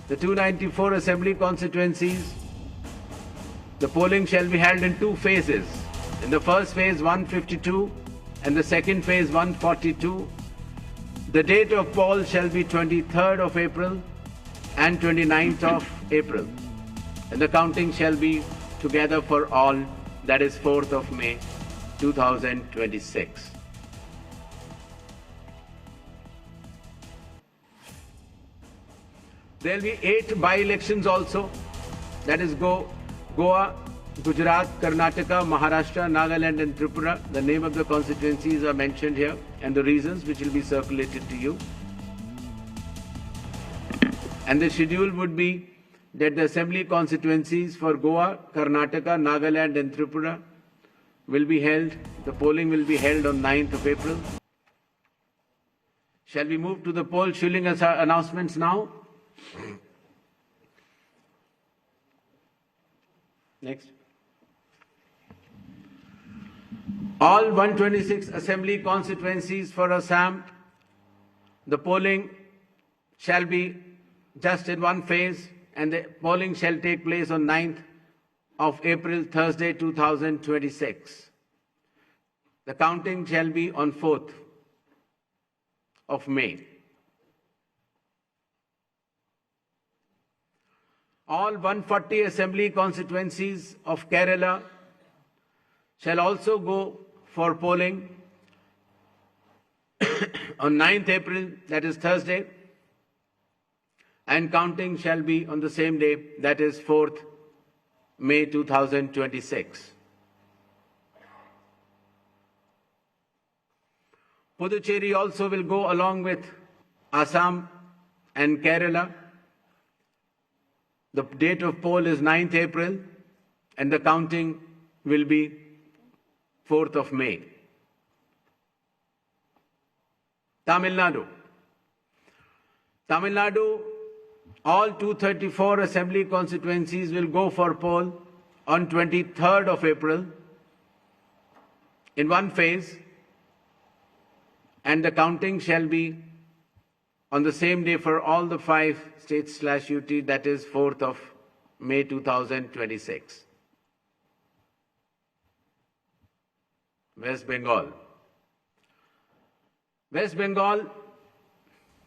The 294 assembly constituencies, the polling shall be held in two phases. In the first phase 152 and the second phase 142. The date of poll shall be 23rd of April and 29th of April. And the counting shall be together for all, that is 4th of May 2026. There will be 8 by-elections also, that is Goa, Gujarat, Karnataka, Maharashtra, Nagaland and Tripura. The name of the constituencies are mentioned here and the reasons which will be circulated to you. And the schedule would be that the assembly constituencies for Goa, Karnataka, Nagaland and Tripura will be held, the polling will be held on 9th of April. Shall we move to the poll shilling announcements now? Next. All 126 assembly constituencies for Assam, the polling shall be just in one phase and the polling shall take place on 9th of April, Thursday, 2026. The counting shall be on 4th of May. All 140 assembly constituencies of Kerala shall also go for polling on 9th April, that is Thursday, and counting shall be on the same day, that is 4th May 2026. Puducherry also will go along with Assam and Kerala. The date of poll is 9th April and the counting will be 4th of May. Tamil Nadu. Tamil Nadu, all 234 assembly constituencies will go for poll on 23rd of April in one phase and the counting shall be on the same day for all the 5 states/UT, that is 4th of May 2026. West Bengal. West Bengal,